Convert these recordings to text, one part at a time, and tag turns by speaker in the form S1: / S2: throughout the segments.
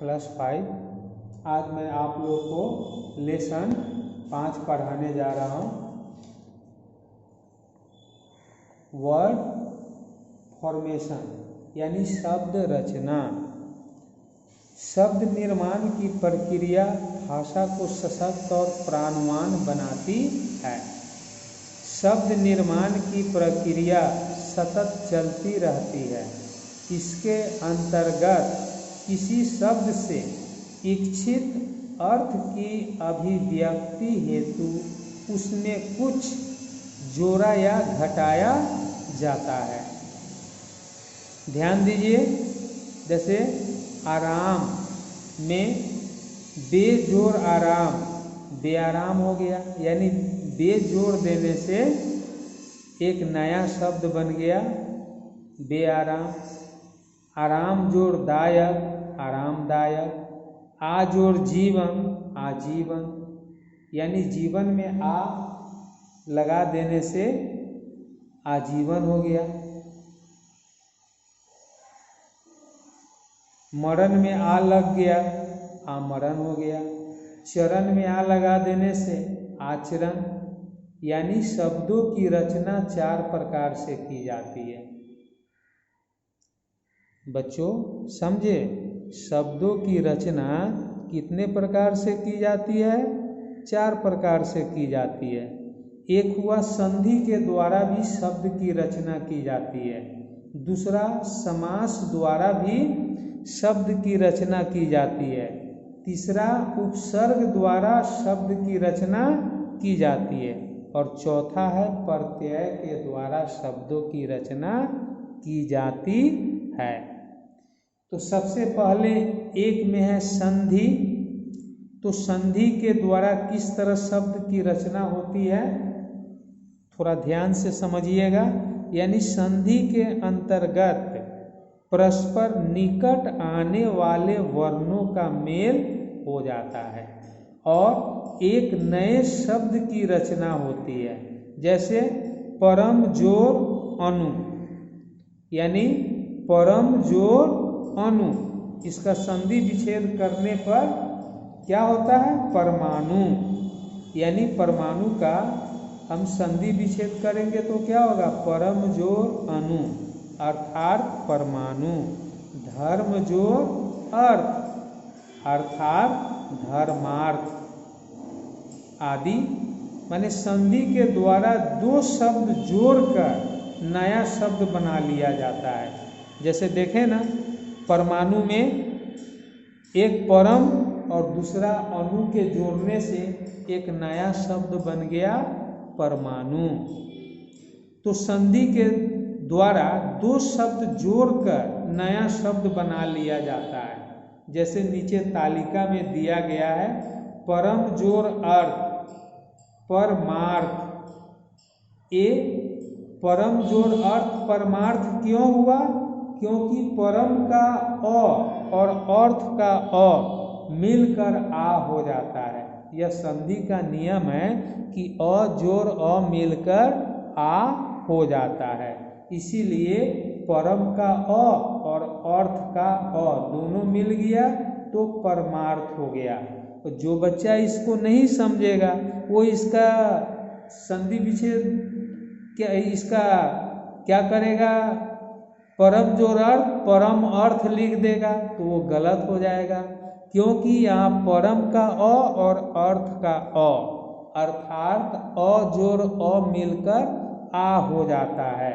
S1: +5। आज मैं आप लोग को लेसन 5 पढ़ाने जा रहा हूँ। वर्ड फॉर्मेशन यानी शब्द रचना। शब्द निर्माण की प्रक्रिया भाषा को सशक्त और प्राणवान बनाती है। शब्द निर्माण की प्रक्रिया सतत चलती रहती है। इसके अंतर्गत किसी शब्द से इच्छित अर्थ की अभिव्यक्ति हेतु उसमें कुछ जोड़ा या घटाया जाता है। ध्यान दीजिए, जैसे आराम में बेजोड़ आराम बेआराम हो गया, यानी बेजोड़ देने से एक नया शब्द बन गया बेआराम। आराम जोड़ दायक आरामदायक। आ जोड़ जीवन आजीवन, यानी जीवन में आ लगा देने से आजीवन हो गया। मरण में आ लग गया आमरण हो गया। चरण में आ लगा देने से आचरण। यानी शब्दों की रचना 4 प्रकार से की जाती है। बच्चों समझे, शब्दों की रचना कितने प्रकार से की जाती है? 4 प्रकार से की जाती है। एक हुआ संधि के द्वारा भी शब्द की रचना की जाती है। दूसरा समास द्वारा भी शब्द की रचना की जाती है। तीसरा उपसर्ग द्वारा शब्द की रचना की जाती है। और चौथा है प्रत्यय के द्वारा शब्दों की रचना की जाती है। तो सबसे पहले एक में है संधि। तो संधि के द्वारा किस तरह शब्द की रचना होती है, थोड़ा ध्यान से समझिएगा। यानी संधि के अंतर्गत परस्पर निकट आने वाले वर्णों का मेल हो जाता है और एक नए शब्द की रचना होती है। जैसे परम जोर अणु, यानी परम जोर अणु, इसका संधि विच्छेद करने पर क्या होता है? परमाणु। यानी परमाणु का हम संधि विच्छेद करेंगे तो क्या होगा? परम जोर अणु अर्थात परमाणु। धर्म जोर अर्थ अर्थात धर्मार्थ आदि। माने संधि के द्वारा 2 शब्द जोड़कर नया शब्द बना लिया जाता है। जैसे देखें ना, परमाणु में एक परम और दूसरा अणु के जोड़ने से एक नया शब्द बन गया परमाणु। तो संधि के द्वारा 2 शब्द जोड़कर नया शब्द बना लिया जाता है। जैसे नीचे तालिका में दिया गया है, परम जोड़ अर्थ परमार्थ। ए परम जोड़ अर्थ परमार्थ क्यों हुआ? क्योंकि परम का अ और अर्थ का अ मिलकर आ हो जाता है। यह संधि का नियम है कि अ जोड़ अ मिलकर आ हो जाता है। इसीलिए परम का अ और अर्थ का अ दोनों मिल गया तो परमार्थ हो गया। तो जो बच्चा इसको नहीं समझेगा वो इसका संधि विच्छेद क्या करेगा? परम जोड़ अर्थ परम अर्थ लिख देगा तो वो गलत हो जाएगा। क्योंकि यहाँ परम का अ और अर्थ का अ अर्थात अ जोड़ अ मिलकर आ हो जाता है।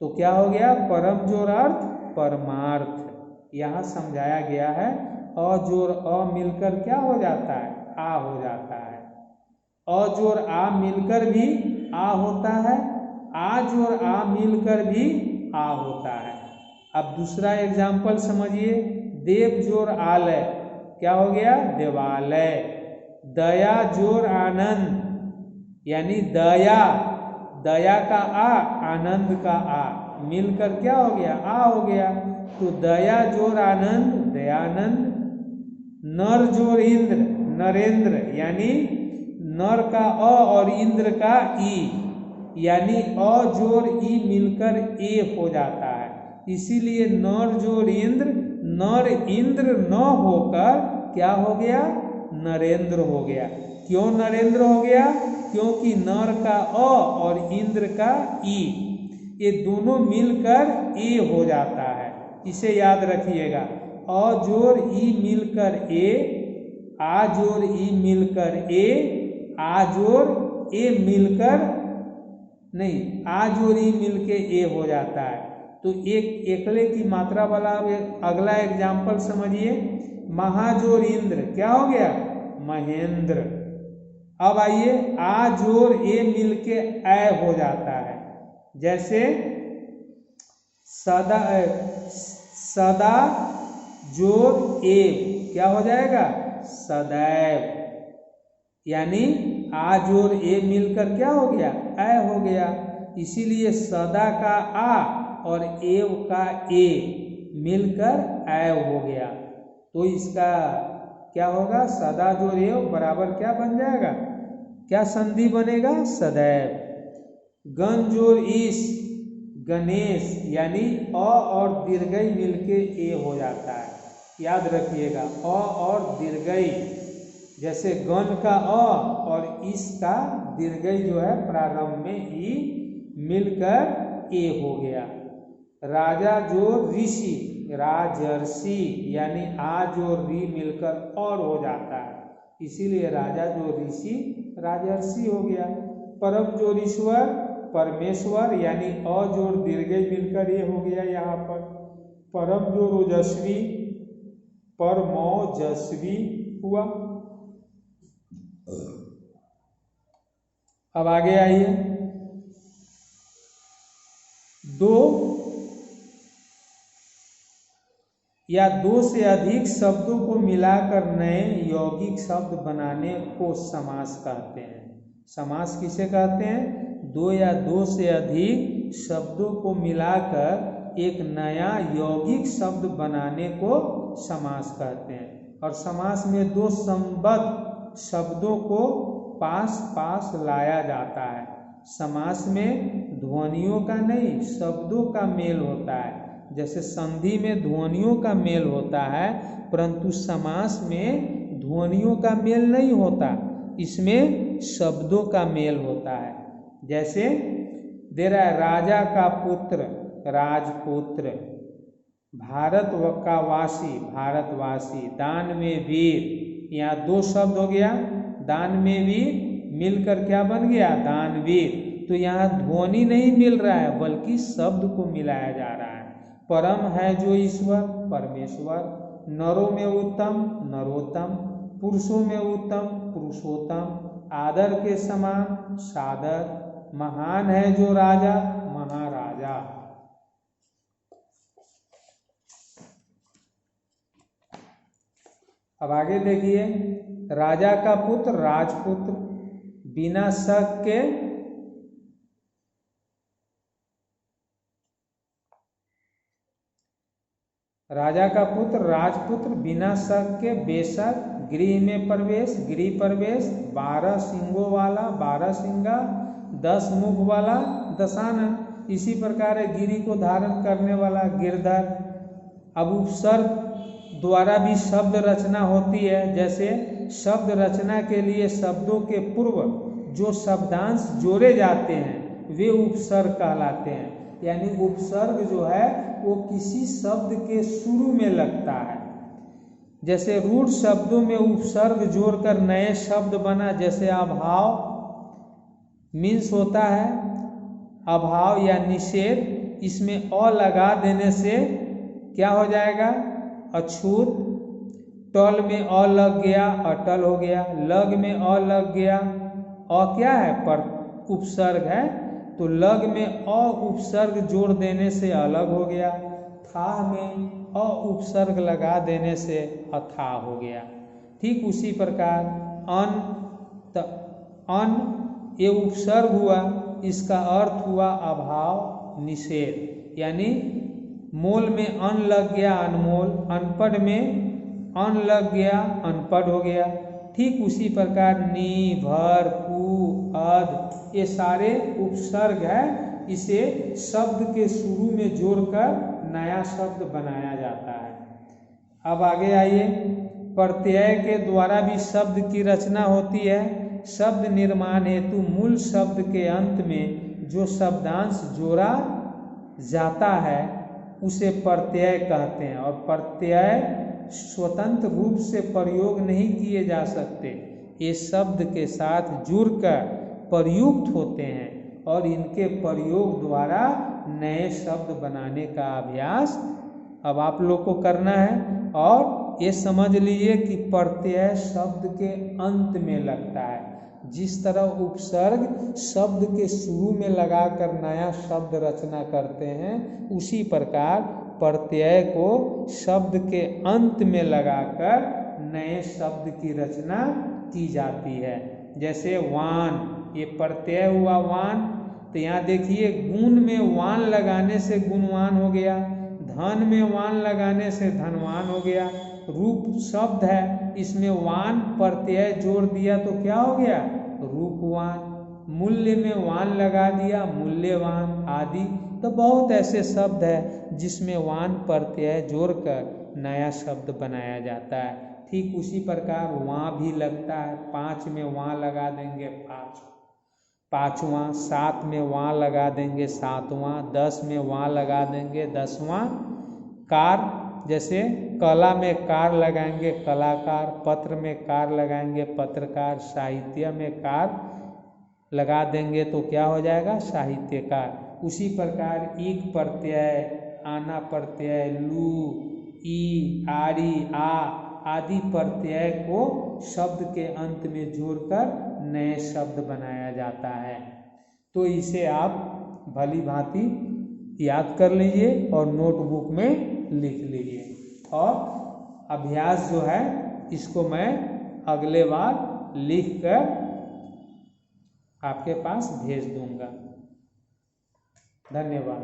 S1: तो क्या हो गया? परम जोड़ अर्थ परमार्थ। यहाँ समझाया गया है अ जोड़ अ मिलकर क्या हो जाता है? आ हो जाता है। अ जोड़ आ मिलकर भी आ होता है, आ जोड़ आ मिलकर भी आ होता है। अब दूसरा एग्जाम्पल समझिए, देव जोड़ आलय क्या हो गया? देवालय। दया जोड़ आनंद, यानी दया, दया का आ आनंद का आ मिलकर क्या हो गया? आ हो गया। तो दया जोड़ आनंद दयानंद। नर जोड़ इंद्र नरेंद्र, यानी नर का अ और इंद्र का ई, यानी अ जोड़ ई मिलकर ए हो जाता है। इसीलिए नर जोड़ इंद्र नर इंद्र न होकर क्या हो गया, नरेंद्र हो गया। क्यों नरेंद्र हो गया, क्योंकि नर का अ और इंद्र का ई, ये दोनों मिलकर ए हो जाता है। इसे याद रखिएगा, अ जोड़ ई मिलकर ए, आ जोड़ ई मिलकर ए, आ जोड़ ए मिलकर नहीं, आ जोड़ ई मिलके ए हो जाता है। तो एक एकले की मात्रा वाला अगला एग्जाम्पल समझिए, महाजोर इंद्र क्या हो गया, महेंद्र। अब आइए, आ जोर ए मिलके ऐ हो जाता है। जैसे सदा, सदा जोर ए क्या हो जाएगा, सदैव। यानी आ जोर ए मिलकर क्या हो गया, ऐ हो गया। इसीलिए सदा का आ और एव का ए मिलकर ऐ हो गया। तो इसका क्या होगा, सदा जोड़ एव बराबर क्या बन जाएगा, क्या संधि बनेगा, सदैव। गण जोड़ इस, गणेश। यानी अ और दीर्घई मिलके ए हो जाता है। याद रखिएगा, अ और दीर्घई, जैसे गण का अ और इस का दीर्घई जो है प्रारंभ में ई मिलकर ए हो गया। राजा जोड़ ऋषि, राजर्षि। यानी आ जोड़ री मिलकर और हो जाता है, इसीलिए राजा जोड़ ऋषि राजर्षि हो गया। परम जोड़ ईश्वर, परमेश्वर। यानी अ जोड़ दीर्घई मिलकर ये हो गया यहाँ पर। परम जोड़ ओजस्वी, परमौजस्वी हुआ। अब आगे आइए, दो या दो से अधिक शब्दों को मिलाकर नए यौगिक शब्द बनाने को समास कहते हैं। समास किसे कहते हैं, दो या दो से अधिक शब्दों को मिलाकर एक नया यौगिक शब्द बनाने को समास कहते हैं। और समास में दो संबद्ध शब्दों को पास पास लाया जाता है। समास में ध्वनियों का नहीं, शब्दों का मेल होता है। जैसे संधि में ध्वनियों का मेल होता है, परंतु समास में ध्वनियों का मेल नहीं होता, इसमें शब्दों का मेल होता है। जैसे दे रहा है, राजा का पुत्र, राजपुत्र। भारत का वासी, भारतवासी। दान में वीर, यहाँ दो शब्द हो गया, दान में वीर मिलकर क्या बन गया, दानवीर। तो यहाँ ध्वनि नहीं मिल रहा है, बल्कि शब्द को मिलाया जा रहा है। परम है जो ईश्वर, परमेश्वर। नरों में उत्तम, नरोत्तम। पुरुषों में उत्तम, पुरुषोत्तम। आदर के समान, सादर। महान है जो राजा, महाराजा। अब आगे देखिए, राजा का पुत्र, राजपुत्र। बिना शक के, राजा का पुत्र, राजपुत्र। बिना शक के, बेशक। गृह में प्रवेश, गृह प्रवेश। 12 सिंगों वाला, 12 सिंगा। 10 मुख वाला, दशानन। इसी प्रकार गिरि को धारण करने वाला, गिरधर। अब उपसर्ग द्वारा भी शब्द रचना होती है। जैसे शब्द रचना के लिए शब्दों के पूर्व जो शब्दांश जोड़े जाते हैं वे उपसर्ग कहलाते हैं। यानी उपसर्ग जो है वो किसी शब्द के शुरू में लगता है। जैसे रूढ़ शब्दों में उपसर्ग जोड़कर नए शब्द बना, जैसे अभाव मीन्स होता है अभाव या निषेध। इसमें अ लगा देने से क्या हो जाएगा, अछूत। टल में अ लग गया, अटल हो गया। लग में अ लग गया, अ क्या है, पर उपसर्ग है, तो लग में अ उपसर्ग जोड़ देने से अलग हो गया। था में अ उपसर्ग लगा देने से अथा हो गया। ठीक उसी प्रकार अन ये उपसर्ग हुआ, इसका अर्थ हुआ अभाव, निषेध। यानी मोल में अन लग गया, अनमोल। अनपढ़ में अन लग गया, अनपढ़ हो गया। ठीक उसी प्रकार नी, भर, पू, अध ये सारे उपसर्ग है। इसे शब्द के शुरू में जोड़कर नया शब्द बनाया जाता है। अब आगे आइए, प्रत्यय के द्वारा भी शब्द की रचना होती है। शब्द निर्माण हेतु मूल शब्द के अंत में जो शब्दांश जोड़ा जाता है उसे प्रत्यय कहते हैं, और प्रत्यय स्वतंत्र रूप से प्रयोग नहीं किए जा सकते, ये शब्द के साथ जुड़कर प्रयुक्त होते हैं और इनके प्रयोग द्वारा नए शब्द बनाने का अभ्यास अब आप लोग को करना है। और ये समझ लीजिए कि प्रत्यय शब्द के अंत में लगता है। जिस तरह उपसर्ग शब्द के शुरू में लगाकर नया शब्द रचना करते हैं, उसी प्रकार प्रत्यय को शब्द के अंत में लगाकर नए शब्द की रचना की जाती है। जैसे वान, ये प्रत्यय हुआ वान, तो यहाँ देखिए गुण में वान लगाने से गुणवान हो गया, धन में वान लगाने से धनवान हो गया। रूप शब्द है, इसमें वान प्रत्यय जोड़ दिया तो क्या हो गया, रूपवान। मूल्य में वान लगा दिया, मूल्यवान आदि। तो बहुत ऐसे शब्द है जिसमें वान प्रत्यय जोड़कर नया शब्द बनाया जाता है। ठीक उसी प्रकार वहाँ भी लगता है, 5 में वहाँ लगा देंगे पाँचवां, 7 में वहाँ लगा देंगे सातवां, 10 में वहाँ लगा देंगे 10वां। कार, जैसे कला में कार लगाएंगे कलाकार, पत्र में कार लगाएंगे पत्रकार, साहित्य में कार लगा देंगे तो क्या हो जाएगा, साहित्यकार। उसी प्रकार ईक प्रत्यय, आना प्रत्यय, लू, ई, आरी, आ आदि प्रत्यय को शब्द के अंत में जोड़कर नए शब्द बनाया जाता है। तो इसे आप भली भांति याद कर लीजिए और नोटबुक में लिख लीजिए, और अभ्यास जो है इसको मैं अगले बार लिखकर आपके पास भेज दूंगा। धन्यवाद।